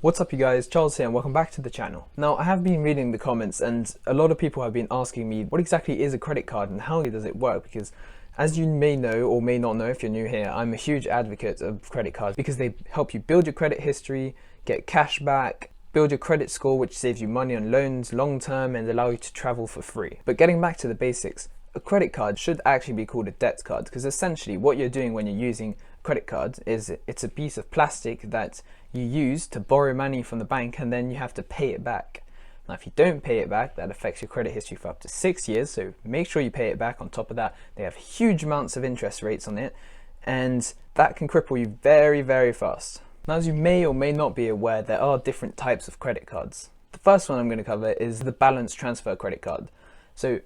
What's up you guys, Charles here and welcome back to the channel. Now I have been reading the comments and a lot of people have been asking me what exactly is a credit card and how does it work, because as you may know or may not know if you're new here, I'm a huge advocate of credit cards because they help you build your credit history, get cash back, build your credit score, which saves you money on loans long term and allow you to travel for free. But getting back to the basics, a credit card should actually be called a debt card because essentially what you're doing when you're using a credit card is it's a piece of plastic that you use to borrow money from the bank and then you have to pay it back. Now if you don't pay it back, that affects your credit history for up to 6 years, so make sure you pay it back. On top of that, they have huge amounts of interest rates on it and that can cripple you very fast. Now as you may or may not be aware, there are different types of credit cards. The first one I'm going to cover is the balance transfer credit card. So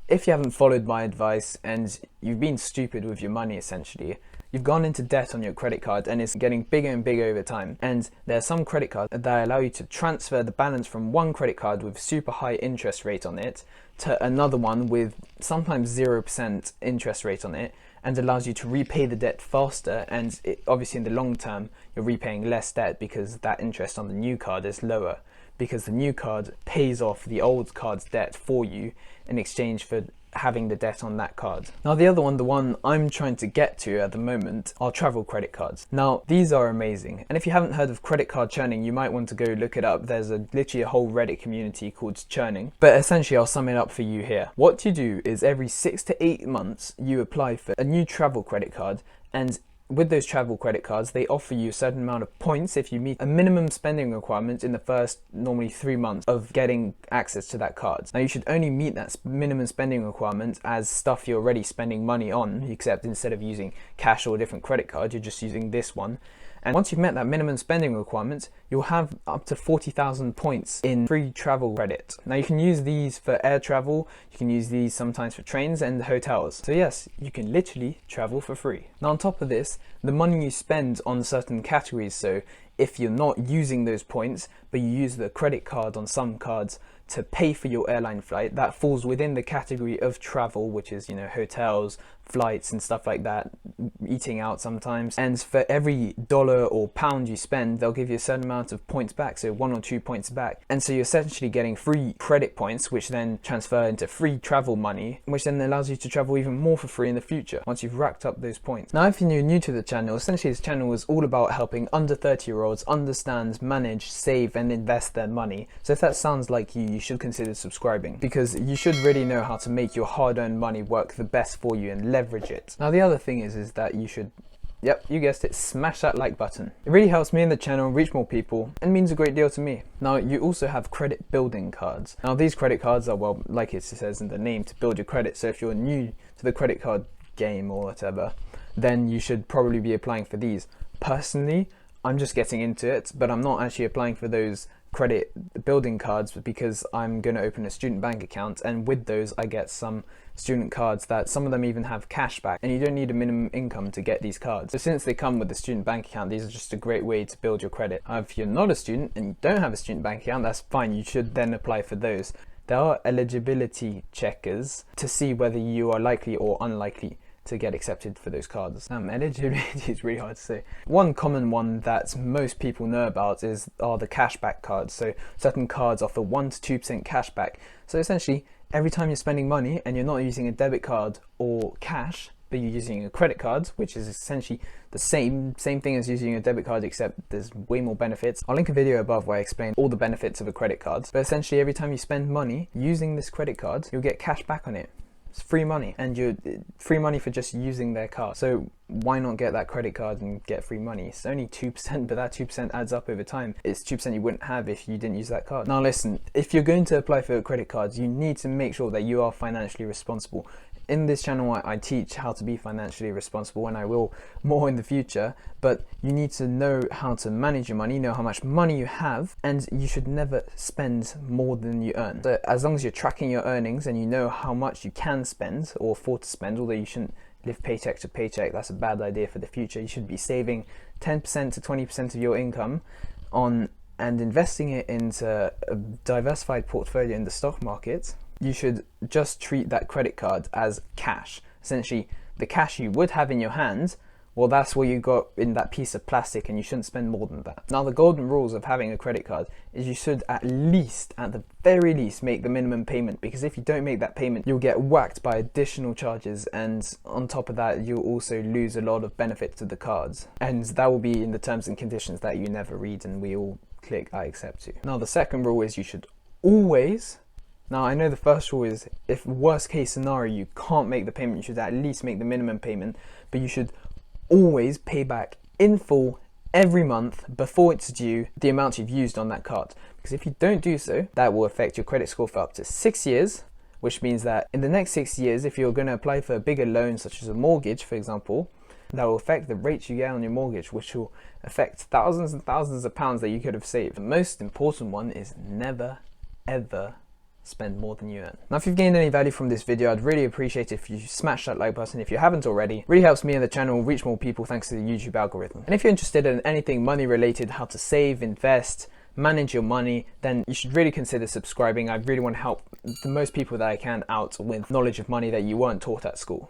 if you haven't followed my advice and you've been stupid with your money essentially, you've gone into debt on your credit card and it's getting bigger and bigger over time. And there are some credit cards that allow you to transfer the balance from one credit card with super high interest rate on it to another one with sometimes 0% interest rate on it, and allows you to repay the debt faster, and obviously in the long term you're repaying less debt because that interest on the new card is lower, because the new card pays off the old card's debt for you in exchange for having the debt on that card. Now the other one, the one I'm trying to get to at the moment, are travel credit cards. Now these are amazing, and if you haven't heard of credit card churning, you might want to go look it up. There's literally a whole Reddit community called churning, but essentially I'll sum it up for you here. What you do is every 6 to 8 months you apply for a new travel credit card, and with those travel credit cards, they offer you a certain amount of points if you meet a minimum spending requirement in the first normally 3 months of getting access to that card. Now you should only meet that minimum spending requirement as stuff you're already spending money on, except instead of using cash or a different credit card, you're just using this one. And once you've met that minimum spending requirement, you'll have up to 40,000 points in free travel credit. Now you can use these for air travel, you can use these sometimes for trains and hotels. So yes, you can literally travel for free. Now on top of this, the money you spend on certain categories, so if you're not using those points, but you use the credit card on some cards to pay for your airline flight, that falls within the category of travel, which is, you know, hotels, flights and stuff like that, eating out sometimes. And for every dollar or pound you spend, they'll give you a certain amount of points back, so 1 or 2 points back. And so you're essentially getting free credit points, which then transfer into free travel money, which then allows you to travel even more for free in the future once you've racked up those points. Now if you're new to the channel, essentially this channel is all about helping under 30-year-olds understand, manage, save and invest their money. So if that sounds like you should consider subscribing, because you should really know how to make your hard-earned money work the best for you and leverage it. Now the other thing is that you should, yep, you guessed it, smash that like button. It really helps me and the channel reach more people and means a great deal to me. Now you also have credit building cards. Now these credit cards are, well, like it says in the name, to build your credit. So if you're new to the credit card game or whatever, then you should probably be applying for these. Personally, I'm just getting into it, but I'm not actually applying for those credit building cards because I'm going to open a student bank account, and with those I get some student cards that some of them even have cash back, and you don't need a minimum income to get these cards. So since they come with the student bank account, these are just a great way to build your credit. If you're not a student and you don't have a student bank account, that's fine, you should then apply for those. There are eligibility checkers to see whether you are likely or unlikely to get accepted for those cards. Eligibility is really hard to say. One common one that most people know about are the cashback cards. So certain cards offer 1 to 2% cashback. So essentially, every time you're spending money and you're not using a debit card or cash, but you're using a credit card, which is essentially the same thing as using a debit card, except there's way more benefits. I'll link a video above where I explain all the benefits of a credit card. But essentially, every time you spend money using this credit card, you'll get cash back on it. It's free money, and you're free money for just using their card. So why not get that credit card and get free money? It's only 2%, but that 2% adds up over time. It's 2% you wouldn't have if you didn't use that card. Now listen, if you're going to apply for credit cards, you need to make sure that you are financially responsible. In this channel, I teach how to be financially responsible, and I will more in the future, but you need to know how to manage your money, know how much money you have, and you should never spend more than you earn. So as long as you're tracking your earnings and you know how much you can spend or afford to spend, although you shouldn't live paycheck to paycheck, that's a bad idea for the future. You should be saving 10% to 20% of your income on and investing it into a diversified portfolio in the stock market. You should just treat that credit card as cash. Essentially, the cash you would have in your hand well, that's what you got in that piece of plastic, and you shouldn't spend more than that. Now, the golden rules of having a credit card is you should at the very least, make the minimum payment, because if you don't make that payment, you'll get whacked by additional charges, and on top of that, you'll also lose a lot of benefit to the cards. And that will be in the terms and conditions that you never read, and we all click I accept to. Now, the second rule is you should always, now I know the first rule is if worst case scenario you can't make the payment, you should at least make the minimum payment, but you should always pay back in full every month before it's due the amount you've used on that card. Because if you don't do so, that will affect your credit score for up to 6 years, which means that in the next 6 years, if you're going to apply for a bigger loan, such as a mortgage, for example, that will affect the rates you get on your mortgage, which will affect thousands and thousands of pounds that you could have saved. The most important one is never, ever spend more than you earn. Now, if you've gained any value from this video, I'd really appreciate it if you smash that like button if you haven't already. It really helps me and the channel reach more people thanks to the YouTube algorithm. And if you're interested in anything money related, how to save, invest, manage your money, then you should really consider subscribing. I really want to help the most people that I can out with knowledge of money that you weren't taught at school.